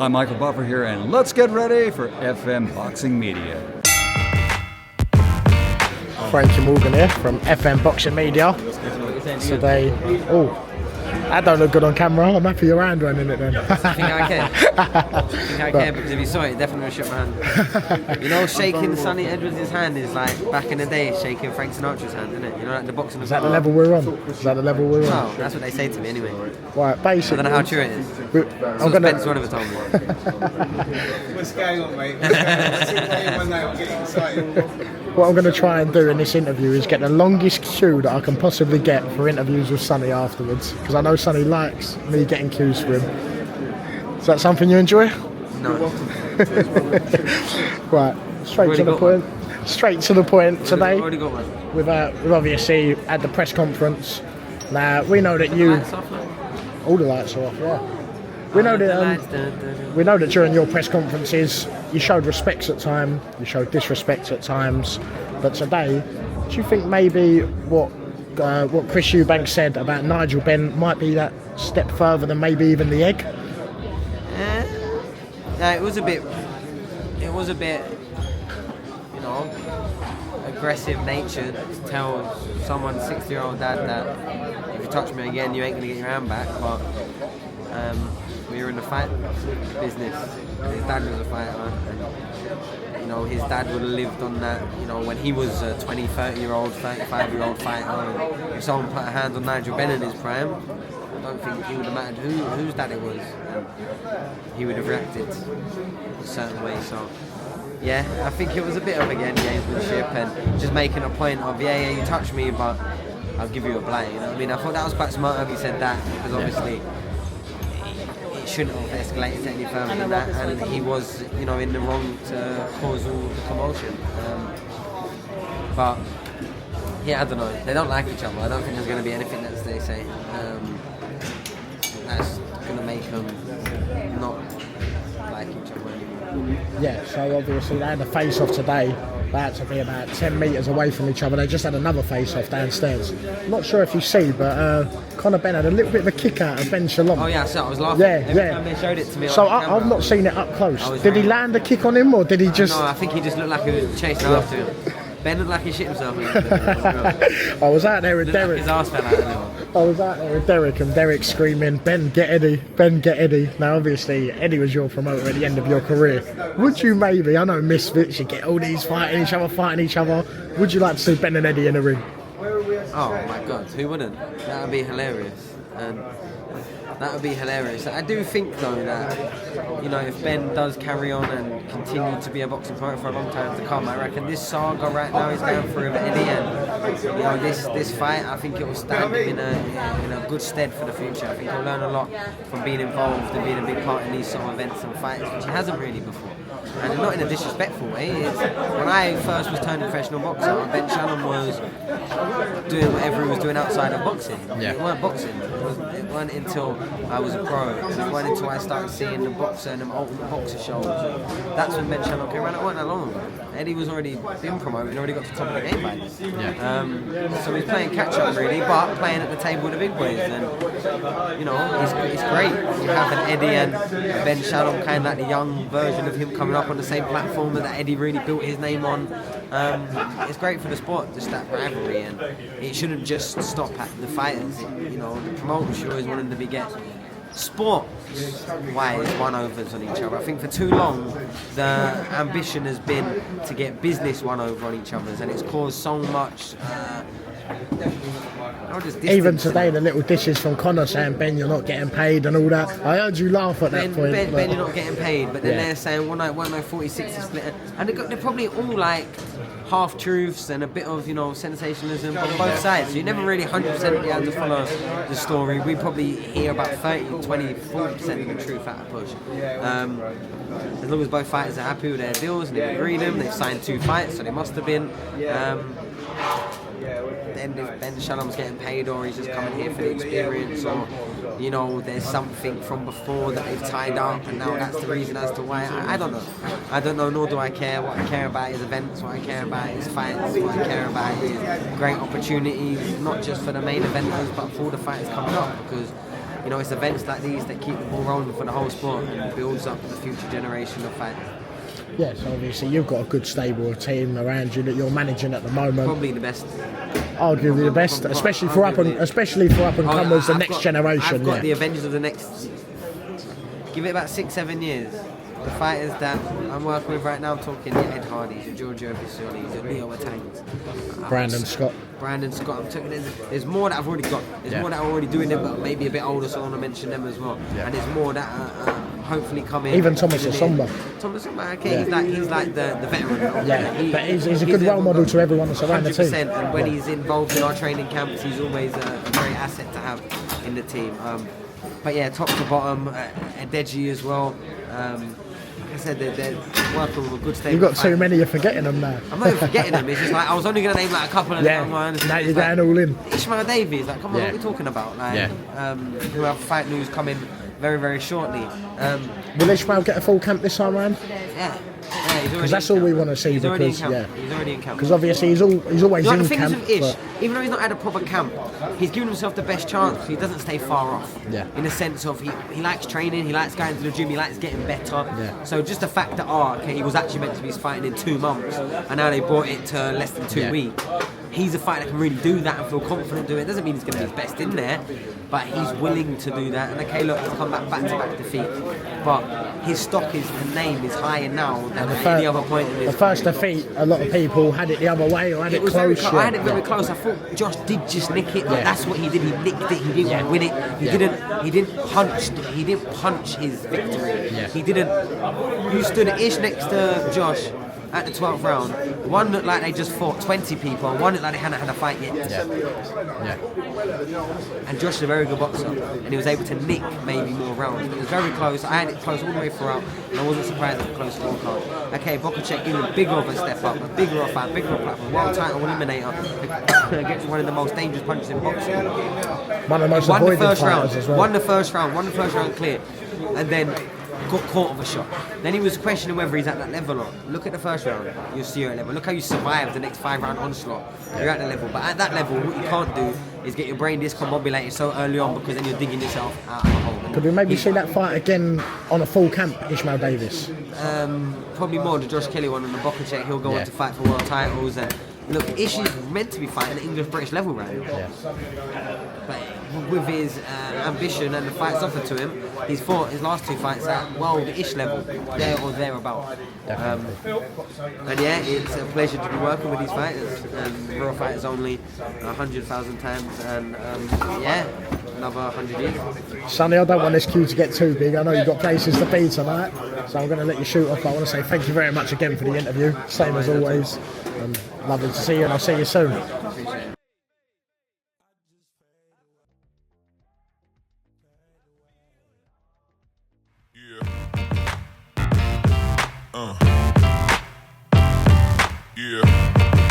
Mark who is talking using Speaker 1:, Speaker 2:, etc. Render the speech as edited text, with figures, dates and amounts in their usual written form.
Speaker 1: Hi, Michael Buffer here, and let's get ready for FM Boxing Media.
Speaker 2: Frankie Morgan here from FM Boxing Media. Today, that don't look good on camera. I'm happy your hand running it then.
Speaker 3: I think I care because if you saw it, definitely would shook my hand. You know, shaking Sonny Edwards' hand is like back in the day shaking Frank Sinatra's hand, isn't it? You know, like the boxing.
Speaker 2: Is that the level we're on?
Speaker 3: No, that's what they say to me anyway.
Speaker 2: Right, basically.
Speaker 3: I don't know how true it is.
Speaker 2: I'm gonna.
Speaker 3: Spence one of told me.
Speaker 4: What's going on, mate? I'm getting excited.
Speaker 2: What I'm going to try and do in this interview is get the longest queue that I can possibly get for interviews with Sonny afterwards, because I know Sonny likes me getting queues for him. Is that something you enjoy?
Speaker 3: No.
Speaker 2: Right, straight to the point today.
Speaker 3: Already got one.
Speaker 2: We've obviously had the press conference. Now, we know that you...
Speaker 3: Lights off, like?
Speaker 2: All the lights are off, yeah. We know that during your press conferences you showed respect at times, you showed disrespect at times, but today, do you think maybe what Chris Eubanks said about Nigel Benn might be that step further than maybe even the egg?
Speaker 3: Yeah, it was a bit, you know, aggressive nature to tell someone's 60-year-old dad that if you touch me again, you ain't gonna get your hand back, but. We were in the fight business. His dad was a fighter, and you know his dad would have lived on that. You know when he was a 20, 30-year-old, 35-year-old fighter. And if someone put a hand on Nigel Benn in his prime, I don't think he would have mattered whose dad it was. And he would have reacted a certain way. So yeah, I think it was a bit of again gamesmanship and just making a point of yeah, you touch me, but I'll give you a blight. You know what I mean? I thought that was quite smart how he said that because obviously. Shouldn't have escalated any further than that, and he was, you know, in the wrong to cause all the commotion. But yeah, I don't know. They don't like each other. I don't think there's going to be anything that they say that's going to make them not like each other anymore.
Speaker 2: Yeah. So obviously they had a face-off today. They had to be about 10 metres away from each other. They just had another face-off downstairs. I'm not sure if you see, but Conor Benn had a little bit of a kick out of Ben Shalom.
Speaker 3: Oh yeah, so I was laughing.
Speaker 2: Every
Speaker 3: time they showed it to me.
Speaker 2: So I've not seen it up close. Did he land a kick on him, or did he just...
Speaker 3: No, I think he just looked like he was chasing after him. Ben looked like he shit himself.
Speaker 2: I was out there with Derek.
Speaker 3: Like his arse fell out of him.
Speaker 2: I was out there with Derek, and Derek screaming, "Ben, get Eddie! Ben, get Eddie!" Now, obviously, Eddie was your promoter at the end of your career. Would you maybe, I know misfits, you get all these fighting each other. Would you like to see Ben and Eddie in the ring?
Speaker 3: Oh my God, who wouldn't? That would be hilarious. That would be hilarious. I do think though that, you know, if Ben does carry on and continue to be a boxing promoter for a long time to come, I reckon this saga right now is going through with Eddie, and you know this fight, I think it will stand him in a good stead for the future. I think he'll learn a lot from being involved and being a big part in these sort of events and fights, which he hasn't really before. And not in a disrespectful way. When I first was turning professional boxer, Ben Shalom was doing whatever he was doing outside of boxing.
Speaker 2: Yeah.
Speaker 3: It weren't boxing. It weren't until I was a pro. It weren't until I started seeing the boxer and the ultimate boxer shows. That's when Ben Shalom came around. It wasn't that long ago. Eddie was already been promoted and already got to the top of the game by then. Yeah. So he's playing catch up really, but playing at the table with the big boys. And you know, it's great. You have an Eddie and Ben Shalom, kind of like the young version of him coming up on the same platform that Eddie really built his name on. It's great for the sport, just that rivalry, and it shouldn't just stop at the fighters. You know, the promoters should always want them to be get sport-wise one-overs on each other. I think for too long the ambition has been to get business one-over on each other's, and it's caused so much.
Speaker 2: Even today, the little dishes from Conor saying, "Ben, you're not getting paid," and all that. I heard you laugh at that point.
Speaker 3: Ben, you're not getting paid, but then they're saying, "Well, no, 40-60 split," and they're probably all like half truths and a bit of, you know, sensationalism on both sides. So you never really 100% be able to follow the story. We probably hear about 30, 20, 40% of the truth at a push. As long as both fighters are happy with their deals and they've agreed them, they've signed 2 fights, so they must have been. Then if Ben Shalom's getting paid, or he's just coming here for the experience, or you know there's something from before that they've tied up and now that's the reason as to why, I don't know, nor do I care. What I care about is events, what I care about is fights, what I care about is great opportunities, not just for the main eventers but for the fighters coming up, because you know, it's events like these that keep the ball rolling for the whole sport and builds up the future generation of fighters.
Speaker 2: Yes, obviously you've got a good stable of team around you that you're managing at the moment.
Speaker 3: Probably the best.
Speaker 2: Arguably the best, especially for up and comers, the next generation.
Speaker 3: I've got the Avengers of the next. Give it about 6-7 years. The fighters that I'm working with right now, I'm talking your Ed Hardys, your Giorgio Vicioli's, your Leo Watangs,
Speaker 2: Brandon Scott.
Speaker 3: I'm talking. There's more that I've already got. There's more that are already doing them, but maybe a bit older, so I want to mention them as well. Yeah. And there's more that are hopefully coming.
Speaker 2: Even Thomas Asomba.
Speaker 3: Thomas Asomba, okay, he's like the veteran.
Speaker 2: Yeah, but he's a good role model to everyone that's around the team.
Speaker 3: 100%, and when he's involved in our training camps, he's always a great asset to have in the team. But yeah, top to bottom, Adeji as well. Like I said, they're working with a good stable.
Speaker 2: You've got too many, you're forgetting them now.
Speaker 3: I'm not even forgetting them, it's just like, I was only going to name like a couple of them.
Speaker 2: Now you're going all in.
Speaker 3: Ishmael Davies, like, come on, what are we talking about? Like, who have fight news coming very, very shortly.
Speaker 2: Will Ishmael get a full camp this time round?
Speaker 3: Yeah.
Speaker 2: Because that's all we want to see.
Speaker 3: He's already in camp.
Speaker 2: Because obviously he's always in
Speaker 3: the thing
Speaker 2: camp.
Speaker 3: Is with Ish, even though he's not had a proper camp, he's given himself the best chance. He doesn't stay far off.
Speaker 2: Yeah.
Speaker 3: In the sense of he likes training, he likes going to the gym, he likes getting better.
Speaker 2: Yeah.
Speaker 3: So just the fact that he was actually meant to be fighting in 2 months, and now they brought it to less than 2 weeks. He's a fighter that can really do that and feel confident doing it. Doesn't mean he's going to be his best in there, but he's willing to do that. And okay, look, he's come back-to-back defeat, but his stock and name is higher now than any other point in his
Speaker 2: The first defeat, a lot of people had it the other way or had it close.
Speaker 3: I had it very close. I thought Josh did just nick it. But that's what he did. He nicked it. He didn't win it. He didn't punch his victory.
Speaker 2: Yeah.
Speaker 3: He didn't. You stood Ish next to Josh at the 12th round. One looked like they just fought 20 people, and one looked like they hadn't had a fight yet.
Speaker 2: Yeah.
Speaker 3: And Josh is a very good boxer, and he was able to nick maybe more rounds. But it was very close. I had it close all the way throughout, and I wasn't surprised at the close scorecard. Okay, Bokacek even bigger of a step up, a bigger of a fight, bigger of a platform, world title eliminator against one of the most dangerous punches in boxing.
Speaker 2: One of the most avoided fighters as well.
Speaker 3: Won the first round clear, and then got caught with a shot. Then he was questioning whether he's at that level or not. Look at the first round, you'll see you're at level. Look how you survived the next 5-round onslaught. You're at the level. But at that level, what you can't do is get your brain discombobulated so early on, because then you're digging yourself out of a hole.
Speaker 2: Could we maybe see that fight again on a full camp, Ishmael Davies?
Speaker 3: Probably more the Josh Kelly one on the Bokacek. He'll go on to fight for world titles. And look, Ish is meant to be fighting at English-British level right now. Yeah. But with his ambition and the fights offered to him, he's fought his last 2 fights at world-ish level, there or thereabout. And yeah, it's a pleasure to be working with these fighters. And real fighters only 100,000 times, and another 100 years.
Speaker 2: Sonny, I don't want this queue to get too big. I know you've got places to be tonight, so I'm going to let you shoot off. I want to say thank you very much again for the interview, same as always. Lovely to see you, and I'll see you soon.
Speaker 5: Yeah.